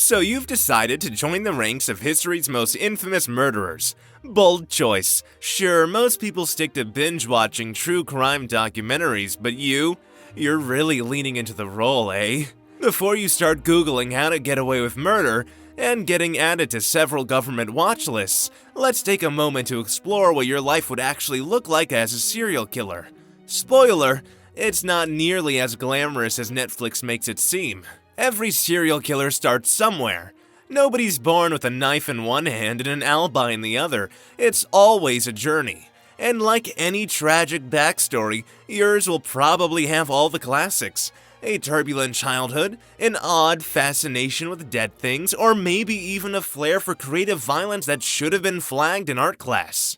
So you've decided to join the ranks of history's most infamous murderers. Bold choice. Sure, most people stick to binge-watching true crime documentaries, but you're really leaning into the role, eh? Before you start Googling how to get away with murder and getting added to several government watch lists, let's take a moment to explore what your life would actually look like as a serial killer. Spoiler, it's not nearly as glamorous as Netflix makes it seem. Every serial killer starts somewhere. Nobody's born with a knife in one hand and an alibi in the other. It's always a journey. And like any tragic backstory, yours will probably have all the classics. A turbulent childhood, an odd fascination with dead things, or maybe even a flair for creative violence that should have been flagged in art class.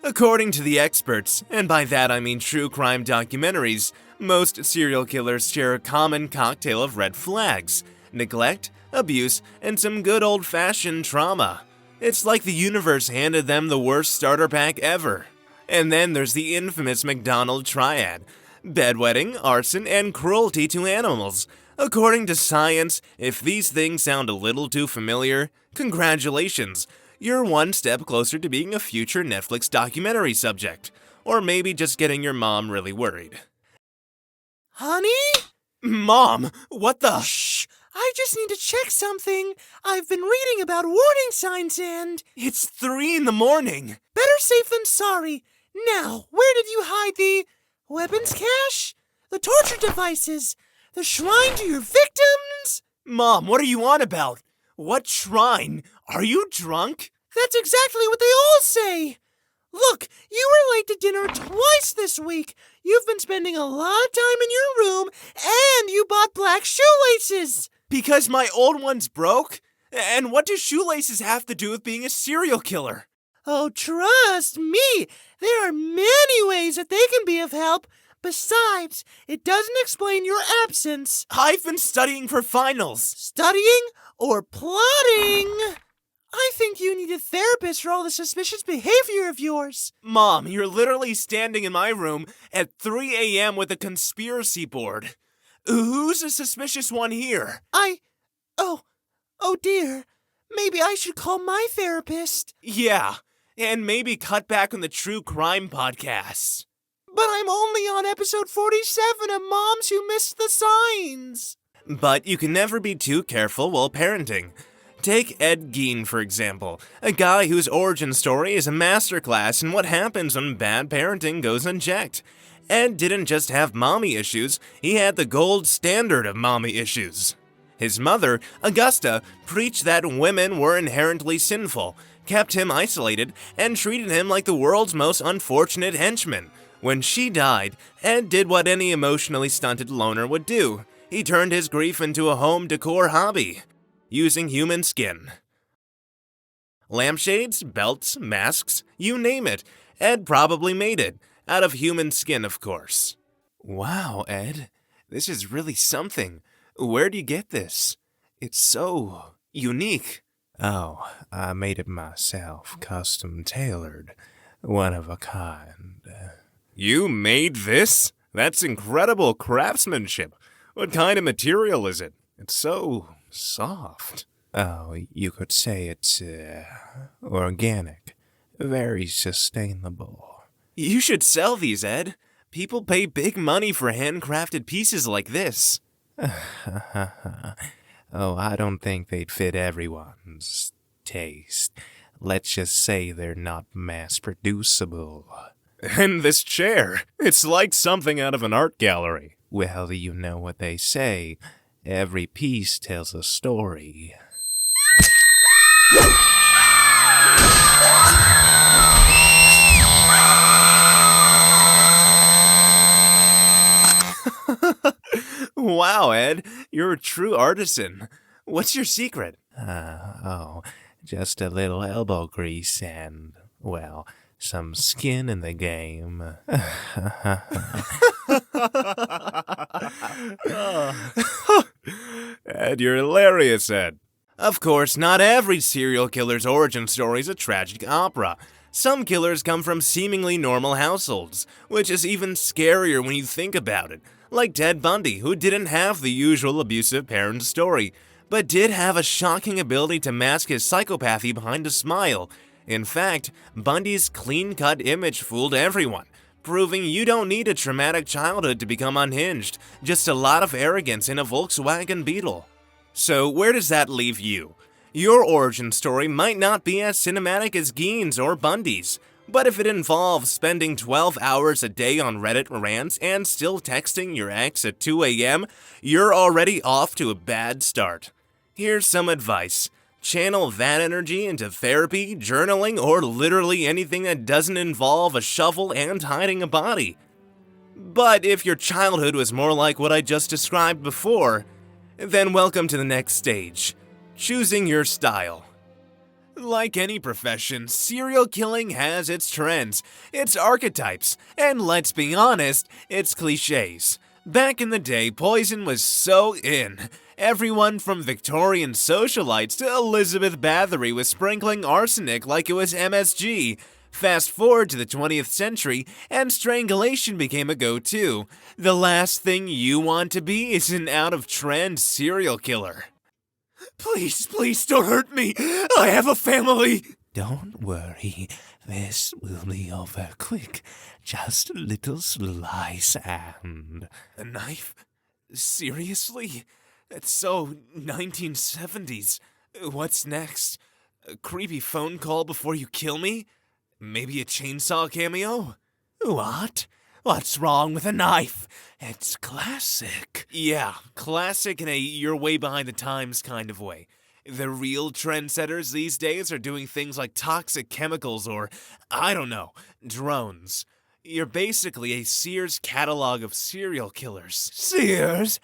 According to the experts, and by that I mean true crime documentaries, most serial killers share a common cocktail of red flags: neglect, abuse, and some good old-fashioned trauma. It's like the universe handed them the worst starter pack ever. And then there's the infamous McDonald triad: bedwetting, arson, and cruelty to animals. According to science, if these things sound a little too familiar, congratulations. You're one step closer to being a future Netflix documentary subject. Or maybe just getting your mom really worried. Honey? Mom, what the? Shh! I just need to check something. I've been reading about warning signs and... It's 3 in the morning. Better safe than sorry. Now, where did you hide the... weapons cache? The torture devices? The shrine to your victims? Mom, what are you on about? What shrine? Are you drunk? That's exactly what they all say. Look, you were late to dinner twice this week. You've been spending a lot of time in your room, and you bought black shoelaces. Because my old one's broke? And what do shoelaces have to do with being a serial killer? Oh, trust me, there are many ways that they can be of help. Besides, it doesn't explain your absence. I've been studying for finals. Studying or plotting? I think you need a therapist for all the suspicious behavior of yours. Mom, you're literally standing in my room at 3 a.m. with a conspiracy board. Who's a suspicious one here? Oh dear. Maybe I should call my therapist. Yeah, and maybe cut back on the true crime podcasts. But I'm only on episode 47 of Moms Who Missed the Signs. But you can never be too careful while parenting. Take Ed Gein, for example, a guy whose origin story is a masterclass in what happens when bad parenting goes unchecked. Ed didn't just have mommy issues, he had the gold standard of mommy issues. His mother, Augusta, preached that women were inherently sinful, kept him isolated, and treated him like the world's most unfortunate henchman. When she died, Ed did what any emotionally stunted loner would do. He turned his grief into a home decor hobby, using human skin. Lampshades, belts, masks, you name it. Ed probably made it. Out of human skin, of course. Wow, Ed. This is really something. Where'd you get this? It's so unique. Oh, I made it myself, custom tailored. One of a kind. You made this? That's incredible craftsmanship. What kind of material is it? It's so soft. Oh, you could say it's, organic. Very sustainable. You should sell these, Ed. People pay big money for handcrafted pieces like this. Oh, I don't think they'd fit everyone's taste. Let's just say they're not mass-producible. And this chair, it's like something out of an art gallery. Well, you know what they say. Every piece tells a story. Wow, Ed, you're a true artisan. What's your secret? Just a little elbow grease and, well, some skin in the game. Ed, you're hilarious, Ed. Of course, not every serial killer's origin story is a tragic opera. Some killers come from seemingly normal households, which is even scarier when you think about it. Like Ted Bundy, who didn't have the usual abusive parent story. but did have a shocking ability to mask his psychopathy behind a smile. In fact, Bundy's clean-cut image fooled everyone, proving you don't need a traumatic childhood to become unhinged, just a lot of arrogance in a Volkswagen Beetle. So where does that leave you? Your origin story might not be as cinematic as Gein's or Bundy's, but if it involves spending 12 hours a day on Reddit rants and still texting your ex at 2 a.m., you're already off to a bad start. Here's some advice. Channel that energy into therapy, journaling, or literally anything that doesn't involve a shovel and hiding a body. But if your childhood was more like what I just described before, then welcome to the next stage. Choosing your style. Like any profession, serial killing has its trends, its archetypes, and let's be honest, its cliches. Back in the day, poison was so in. Everyone from Victorian socialites to Elizabeth Bathory was sprinkling arsenic like it was MSG. Fast forward to the 20th century, and strangulation became a go-to. The last thing you want to be is an out-of-trend serial killer. Please don't hurt me. I have a family. Don't worry, this will be over quick. Just a little slice and... A knife? Seriously? It's so 1970s. What's next? A creepy phone call before you kill me? Maybe a chainsaw cameo? What? What's wrong with a knife? It's classic. Yeah, classic in a you're way behind the times kind of way. The real trendsetters these days are doing things like toxic chemicals or, I don't know, drones. You're basically a Sears catalog of serial killers. Sears?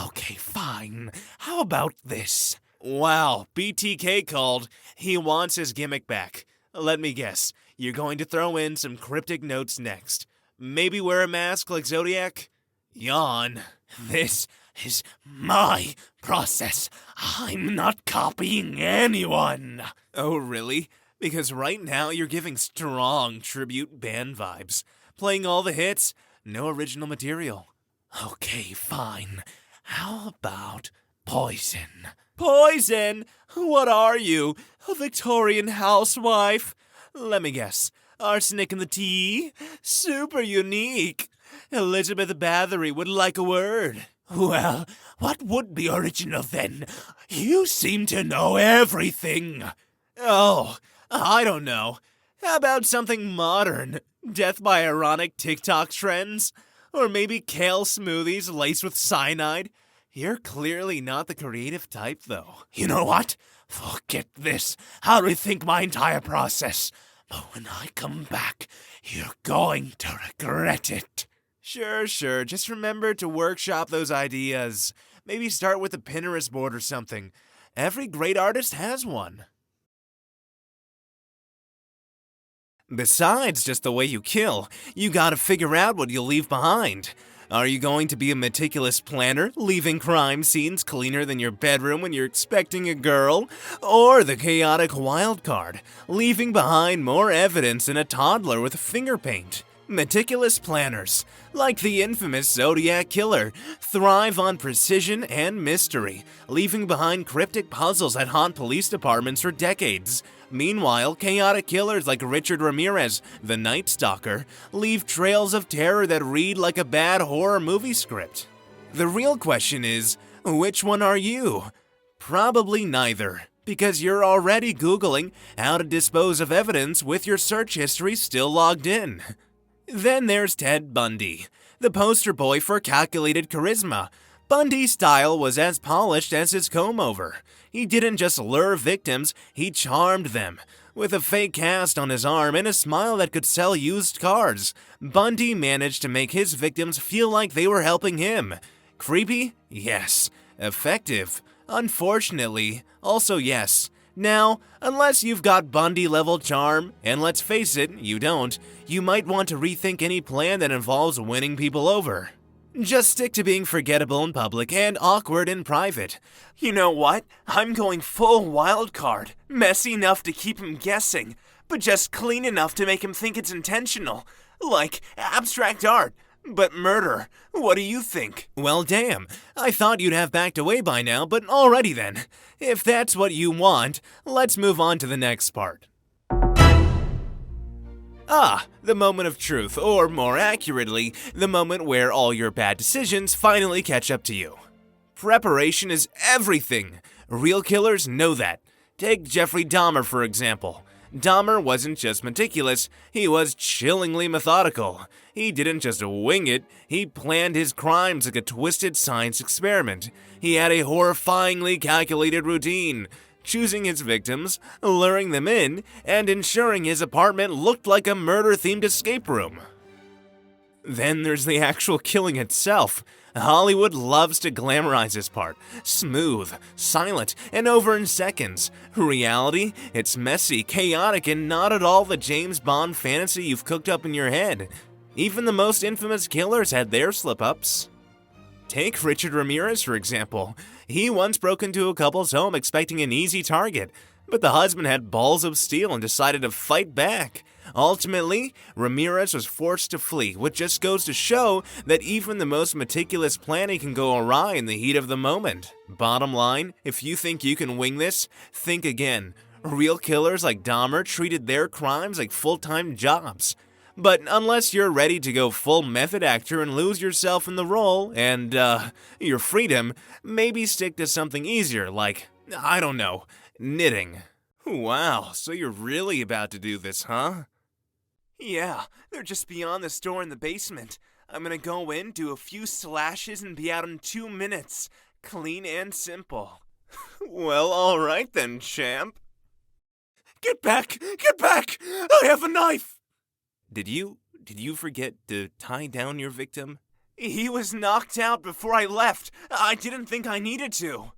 Okay, fine. How about this? Wow, BTK called. He wants his gimmick back. Let me guess, you're going to throw in some cryptic notes next. Maybe wear a mask like Zodiac? Yawn. This is my process. I'm not copying anyone. Oh, really? Because right now you're giving strong tribute band vibes. Playing all the hits, no original material. Okay, fine. How about poison? Poison? What are you? A Victorian housewife? Let me guess. Arsenic in the tea? Super unique. Elizabeth Bathory would like a word. Well, what would be original then? You seem to know everything. Oh, I don't know. How about something modern? Death by ironic TikTok trends? Or maybe kale smoothies laced with cyanide? You're clearly not the creative type, though. You know what? Forget this. I'll rethink my entire process. But when I come back, you're going to regret it. Sure. Just remember to workshop those ideas. Maybe start with a Pinterest board or something. Every great artist has one. Besides just the way you kill, you gotta figure out what you'll leave behind. Are you going to be a meticulous planner, leaving crime scenes cleaner than your bedroom when you're expecting a girl? Or the chaotic wild card, leaving behind more evidence than a toddler with finger paint? Meticulous planners, like the infamous Zodiac Killer, thrive on precision and mystery, leaving behind cryptic puzzles that haunt police departments for decades. Meanwhile, chaotic killers like Richard Ramirez, the Night Stalker, leave trails of terror that read like a bad horror movie script. The real question is, which one are you? Probably neither, because you're already Googling how to dispose of evidence with your search history still logged in. Then there's Ted Bundy, the poster boy for calculated charisma. Bundy's style was as polished as his comb-over. He didn't just lure victims, he charmed them. With a fake cast on his arm and a smile that could sell used cars, Bundy managed to make his victims feel like they were helping him. Creepy? Yes. Effective? Unfortunately, also yes. Now, unless you've got Bundy-level charm, and let's face it, you don't, you might want to rethink any plan that involves winning people over. Just stick to being forgettable in public and awkward in private. You know what? I'm going full wild card. Messy enough to keep him guessing, but just clean enough to make him think it's intentional. Like abstract art, But murder, what do you think? Well, damn, I thought you'd have backed away by now, but alrighty then. If that's what you want, let's move on to the next part. The moment of truth, or more accurately, the moment where all your bad decisions finally catch up to you. Preparation is everything. Real killers know that. Take Jeffrey Dahmer, for example. Dahmer wasn't just meticulous, he was chillingly methodical. He didn't just wing it, he planned his crimes like a twisted science experiment. He had a horrifyingly calculated routine, choosing his victims, luring them in, and ensuring his apartment looked like a murder-themed escape room. Then there's the actual killing itself. Hollywood loves to glamorize this part. Smooth, silent, and over in seconds. Reality, it's messy, chaotic, and not at all the James Bond fantasy you've cooked up in your head. Even the most infamous killers had their slip-ups. Take Richard Ramirez, for example. He once broke into a couple's home expecting an easy target, but the husband had balls of steel and decided to fight back. Ultimately, Ramirez was forced to flee, which just goes to show that even the most meticulous planning can go awry in the heat of the moment. Bottom line, if you think you can wing this, think again. Real killers like Dahmer treated their crimes like full-time jobs. But unless you're ready to go full method actor and lose yourself in the role and, your freedom, maybe stick to something easier like, I don't know, knitting. Wow, so you're really about to do this, huh? Yeah, they're just beyond the store in the basement. I'm gonna go in, do a few slashes, and be out in 2 minutes. Clean and simple. Well, alright then, champ. Get back! Get back! I have a knife! Did you forget to tie down your victim? He was knocked out before I left. I didn't think I needed to.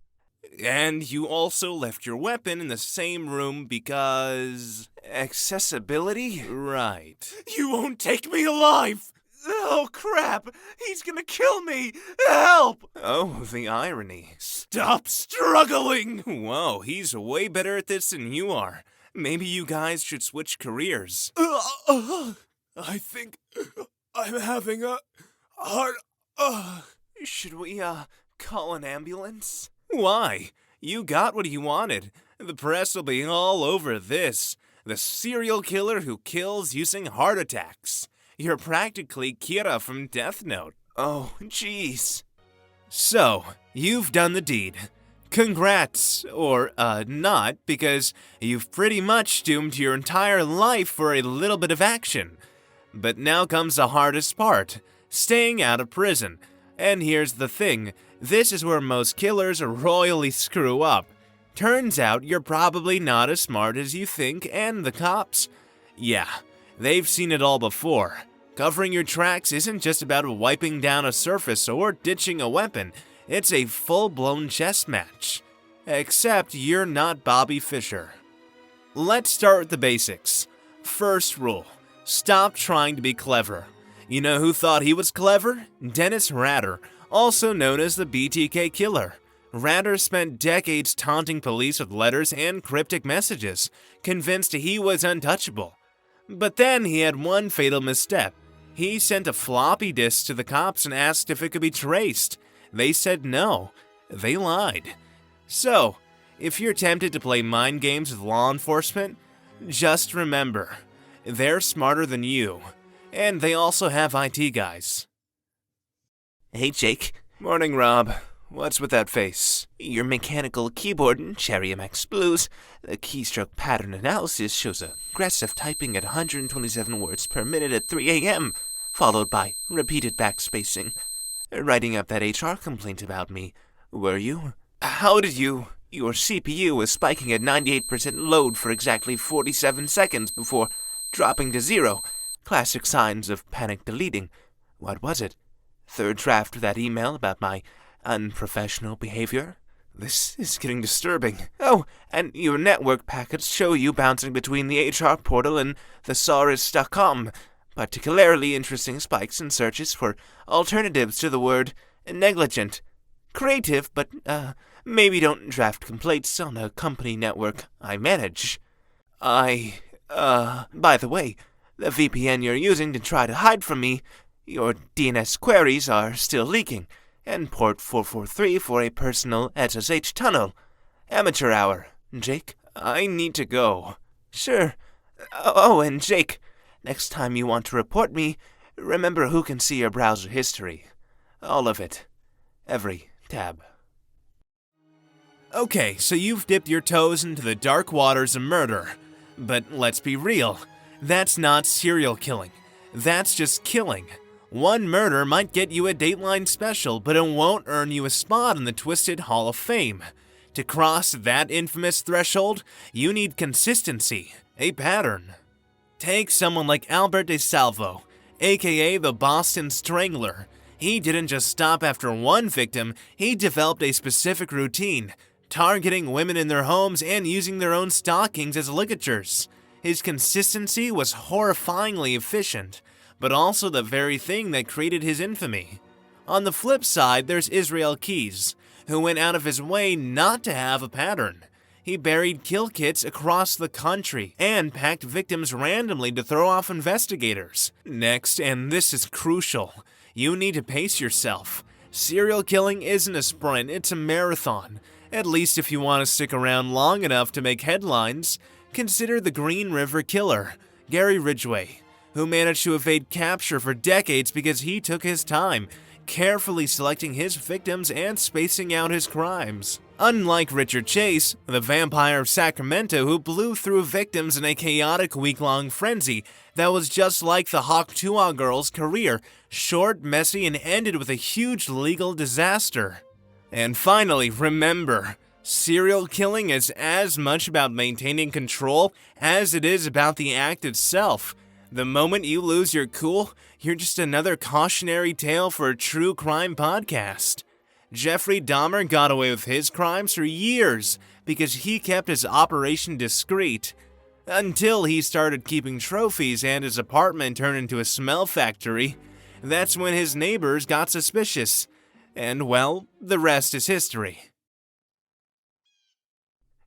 And you also left your weapon in the same room because... accessibility? Right. You won't take me alive! Oh, crap! He's gonna kill me! Help! Oh, the irony. Stop struggling! Whoa, he's way better at this than you are. Maybe you guys should switch careers. I think I'm having a heart... Should we, call an ambulance? Why? You got what you wanted. The press will be all over this. The serial killer who kills using heart attacks. You're practically Kira from Death Note. Oh, jeez. So, you've done the deed. Congrats, or, not, because you've pretty much doomed your entire life for a little bit of action. But now comes the hardest part, staying out of prison. And here's the thing, this is where most killers royally screw up. Turns out you're probably not as smart as you think, and the cops, yeah, they've seen it all before. Covering your tracks isn't just about wiping down a surface or ditching a weapon. It's a full-blown chess match. Except you're not Bobby Fischer. Let's start with the basics. First rule, stop trying to be clever. You know who thought he was clever? Dennis Rader, also known as the BTK Killer. Rader spent decades taunting police with letters and cryptic messages, convinced he was untouchable. But then he had one fatal misstep. He sent a floppy disk to the cops and asked if it could be traced. They said no. They lied. So, if you're tempted to play mind games with law enforcement, just remember, they're smarter than you. And they also have IT guys. Hey, Jake. Morning, Rob. What's with that face? Your mechanical keyboard in Cherry MX Blues, the keystroke pattern analysis shows aggressive typing at 127 words per minute at 3 a.m., followed by repeated backspacing. Writing up that HR complaint about me, were you? How did you? Your CPU was spiking at 98% load for exactly 47 seconds before dropping to 0. Classic signs of panic deleting. What was it? Third draft of that email about my unprofessional behavior? This is getting disturbing. Oh, and your network packets show you bouncing between the HR portal and thesaurus.com. Particularly interesting spikes in searches for alternatives to the word negligent. Creative, but, maybe don't draft complaints on a company network I manage. By the way, the VPN you're using to try to hide from me, Your DNS queries are still leaking, and port 443 for a personal SSH tunnel. Amateur hour. Jake, I need to go. Sure. Oh, and Jake, next time you want to report me, remember who can see your browser history. All of it. Every tab. Okay, so you've dipped your toes into the dark waters of murder. But let's be real. That's not serial killing. That's just killing. One murder might get you a Dateline special, but it won't earn you a spot in the Twisted Hall of Fame. To cross that infamous threshold, you need consistency, a pattern. Take someone like Albert DeSalvo, aka the Boston Strangler. He didn't just stop after one victim, he developed a specific routine, targeting women in their homes and using their own stockings as ligatures. His consistency was horrifyingly efficient, but also the very thing that created his infamy. On the flip side, there's Israel Keys, who went out of his way not to have a pattern. He buried kill kits across the country and packed victims randomly to throw off investigators. Next, and this is crucial, you need to pace yourself. Serial killing isn't a sprint, it's a marathon. At least if you want to stick around long enough to make headlines. Consider the Green River Killer, Gary Ridgway, who managed to evade capture for decades because he took his time, carefully selecting his victims and spacing out his crimes. Unlike Richard Chase, the vampire of Sacramento who blew through victims in a chaotic week-long frenzy that was just like the Hawk Tuah girl's career, short, messy, and ended with a huge legal disaster. And finally, remember, serial killing is as much about maintaining control as it is about the act itself. The moment you lose your cool, you're just another cautionary tale for a true crime podcast. Jeffrey Dahmer got away with his crimes for years because he kept his operation discreet. Until he started keeping trophies and his apartment turned into a smell factory. That's when his neighbors got suspicious. And well, the rest is history.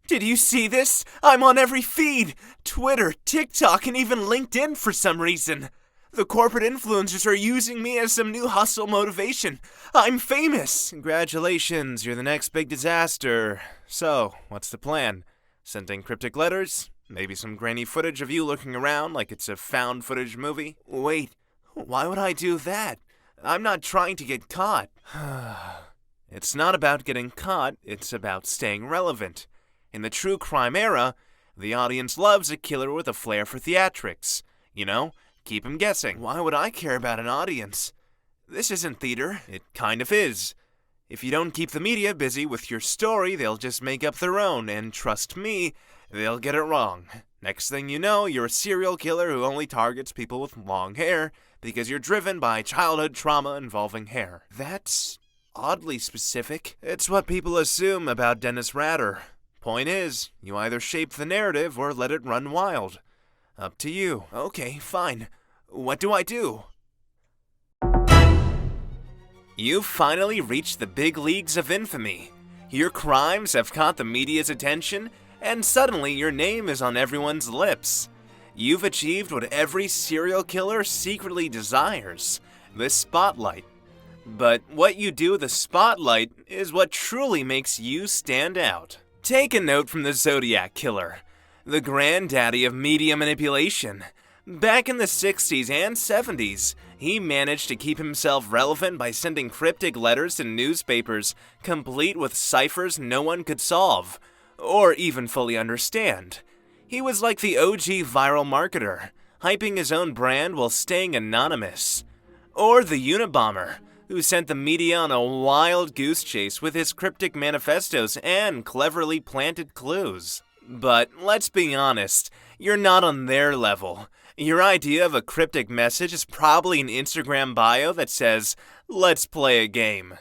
Did you see this? I'm on every feed! Twitter, TikTok, and even LinkedIn for some reason. The corporate influencers are using me as some new hustle motivation. I'm famous! Congratulations, you're the next big disaster. So, what's the plan? Sending cryptic letters? Maybe some grainy footage of you looking around like it's a found footage movie? Wait, why would I do that? I'm not trying to get caught. It's not about getting caught, it's about staying relevant. In the true crime era, the audience loves a killer with a flair for theatrics. You know, keep 'em guessing. Why would I care about an audience? This isn't theater. It kind of is. If you don't keep the media busy with your story, they'll just make up their own, and trust me, they'll get it wrong. Next thing you know, you're a serial killer who only targets people with long hair because you're driven by childhood trauma involving hair. That's oddly specific. It's what people assume about Dennis Rader. Point is, you either shape the narrative or let it run wild. Up to you. Okay, fine. What do I do? You've finally reached the big leagues of infamy. Your crimes have caught the media's attention, and suddenly your name is on everyone's lips. You've achieved what every serial killer secretly desires, the spotlight. But what you do with the spotlight is what truly makes you stand out. Take a note from the Zodiac Killer, the granddaddy of media manipulation. Back in the 60s and 70s, he managed to keep himself relevant by sending cryptic letters to newspapers, complete with ciphers no one could solve, or even fully understand. He was like the OG viral marketer, hyping his own brand while staying anonymous. Or the Unabomber, who sent the media on a wild goose chase with his cryptic manifestos and cleverly planted clues. But let's be honest, you're not on their level. Your idea of a cryptic message is probably an Instagram bio that says, "Let's play a game."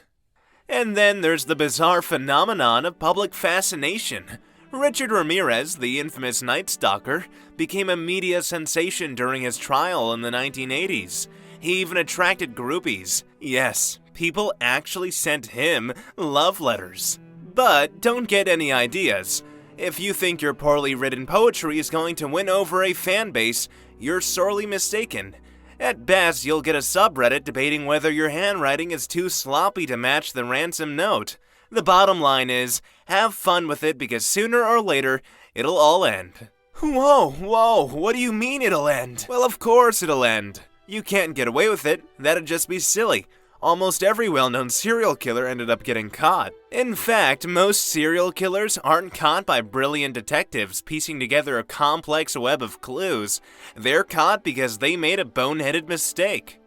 And then there's the bizarre phenomenon of public fascination. Richard Ramirez, the infamous Night Stalker, became a media sensation during his trial in the 1980s. He even attracted groupies. Yes, people actually sent him love letters. But don't get any ideas. If you think your poorly written poetry is going to win over a fan base, you're sorely mistaken. At best, you'll get a subreddit debating whether your handwriting is too sloppy to match the ransom note. The bottom line is, have fun with it because sooner or later, it'll all end. Whoa, what do you mean it'll end? Well, of course it'll end. You can't get away with it, that'd just be silly. Almost every well-known serial killer ended up getting caught. In fact, most serial killers aren't caught by brilliant detectives piecing together a complex web of clues. They're caught because they made a boneheaded mistake.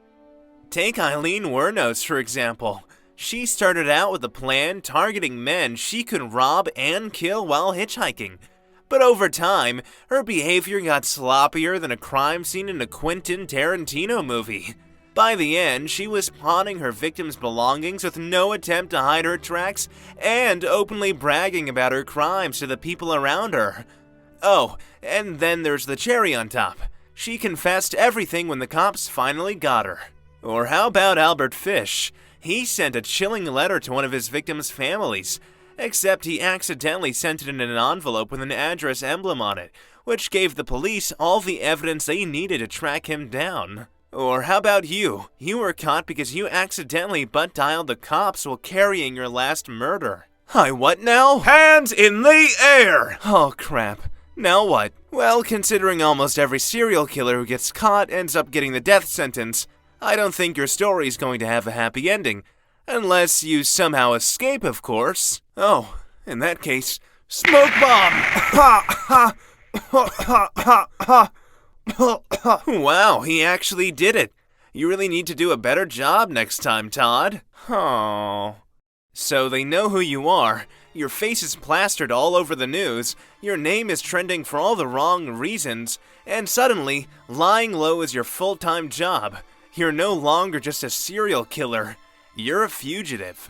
Take Eileen Wuornos, for example. She started out with a plan targeting men she could rob and kill while hitchhiking. But over time, her behavior got sloppier than a crime scene in a Quentin Tarantino movie. By the end, she was pawning her victims' belongings with no attempt to hide her tracks and openly bragging about her crimes to the people around her. Oh, and then there's the cherry on top. She confessed everything when the cops finally got her. Or how about Albert Fish? He sent a chilling letter to one of his victims' families, except he accidentally sent it in an envelope with an address emblem on it, which gave the police all the evidence they needed to track him down. Or how about you? You were caught because you accidentally butt-dialed the cops while carrying your last murder. Hi, what now? Hands in the air! Oh, crap. Now what? Well, considering almost every serial killer who gets caught ends up getting the death sentence, I don't think your story's going to have a happy ending. Unless you somehow escape, of course. Oh, in that case, smoke bomb! Ha ha! Ha ha ha ha! Wow, he actually did it. You really need to do a better job next time, Todd. Oh. So they know who you are. Your face is plastered all over the news. Your name is trending for all the wrong reasons. And suddenly, lying low is your full-time job. You're no longer just a serial killer. You're a fugitive.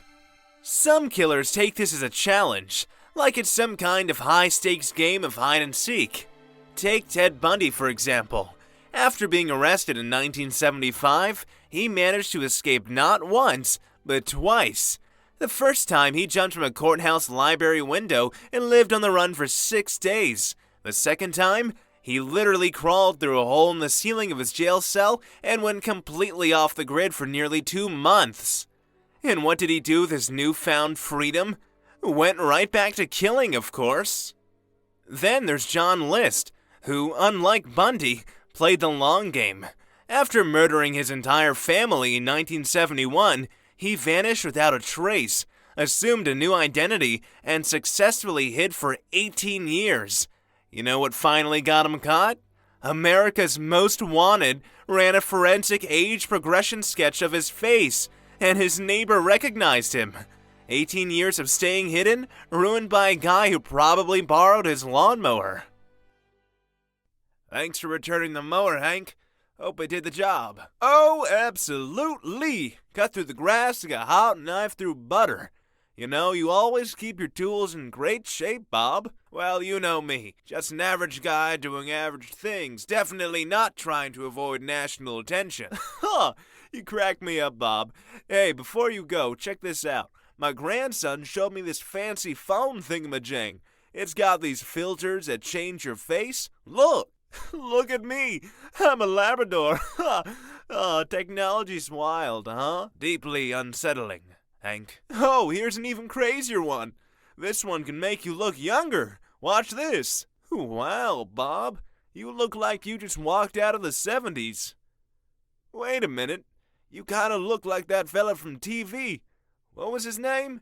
Some killers take this as a challenge, like it's some kind of high-stakes game of hide-and-seek. Take Ted Bundy, for example. After being arrested in 1975, he managed to escape not once, but twice. The first time, he jumped from a courthouse library window and lived on the run for 6 days. The second time, he literally crawled through a hole in the ceiling of his jail cell and went completely off the grid for nearly 2 months. And what did he do with his newfound freedom? Went right back to killing, of course. Then there's John List, who, unlike Bundy, played the long game. After murdering his entire family in 1971, he vanished without a trace, assumed a new identity, and successfully hid for 18 years. You know what finally got him caught? America's Most Wanted ran a forensic age progression sketch of his face, and his neighbor recognized him. 18 years of staying hidden, ruined by a guy who probably borrowed his lawnmower. Thanks for returning the mower, Hank. Hope I did the job. Oh, absolutely. Cut through the grass like a hot knife through butter. You know, you always keep your tools in great shape, Bob. Well, you know me. Just an average guy doing average things. Definitely not trying to avoid national attention. Huh, you crack me up, Bob. Hey, before you go, check this out. My grandson showed me this fancy phone thingamajig. It's got these filters that change your face. Look! Look at me. I'm a Labrador. Oh, technology's wild, huh? Deeply unsettling, Hank. Oh, here's an even crazier one. This one can make you look younger. Watch this. Wow, Bob. You look like you just walked out of the 70s. Wait a minute. You kind of look like that fella from TV. What was his name?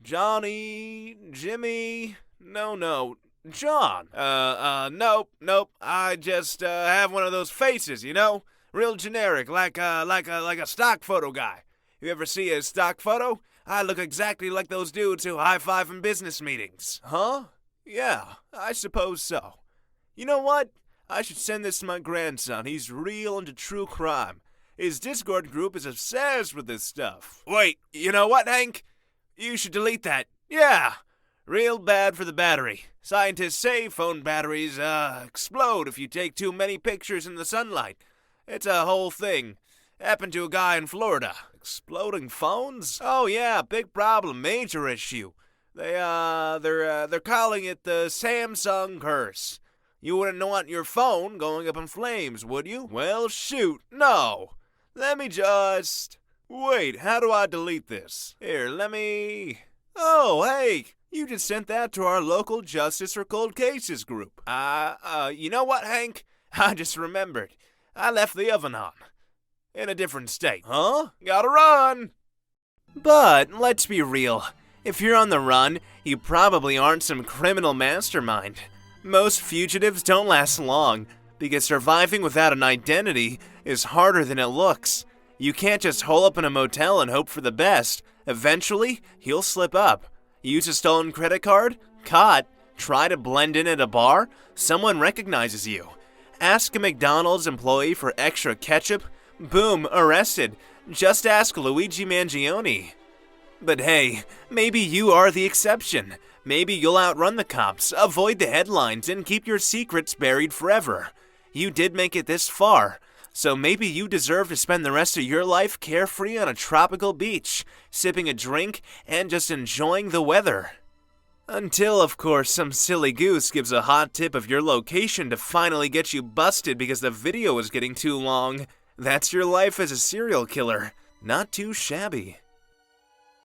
Johnny, Jimmy, no, John. Nope. I just have one of those faces, you know? Real generic, like a stock photo guy. You ever see a stock photo? I look exactly like those dudes who high-five in business meetings. Huh? Yeah, I suppose so. You know what? I should send this to my grandson. He's real into true crime. His Discord group is obsessed with this stuff. Wait, you know what, Hank? You should delete that. Yeah, real bad for the battery. Scientists say phone batteries, explode if you take too many pictures in the sunlight. It's a whole thing. Happened to a guy in Florida. Exploding phones? Oh yeah, big problem, major issue. They're calling it the Samsung curse. You wouldn't want your phone going up in flames, would you? Well, shoot, no. Let me just... Wait, how do I delete this? Here, let me... Oh, hey, you just sent that to our local Justice for Cold Cases group. You know what, Hank? I just remembered. I left the oven on. In a different state. Huh? Gotta run! But, let's be real. If you're on the run, you probably aren't some criminal mastermind. Most fugitives don't last long, because surviving without an identity is harder than it looks. You can't just hole up in a motel and hope for the best. Eventually, you'll slip up. Use a stolen credit card? Caught. Try to blend in at a bar? Someone recognizes you. Ask a McDonald's employee for extra ketchup? Boom, arrested. Just ask Luigi Mangione. But hey, maybe you are the exception. Maybe you'll outrun the cops, avoid the headlines, and keep your secrets buried forever. You did make it this far, so maybe you deserve to spend the rest of your life carefree on a tropical beach, sipping a drink and just enjoying the weather. Until, of course, some silly goose gives a hot tip of your location to finally get you busted because the video was getting too long. That's your life as a serial killer. Not too shabby.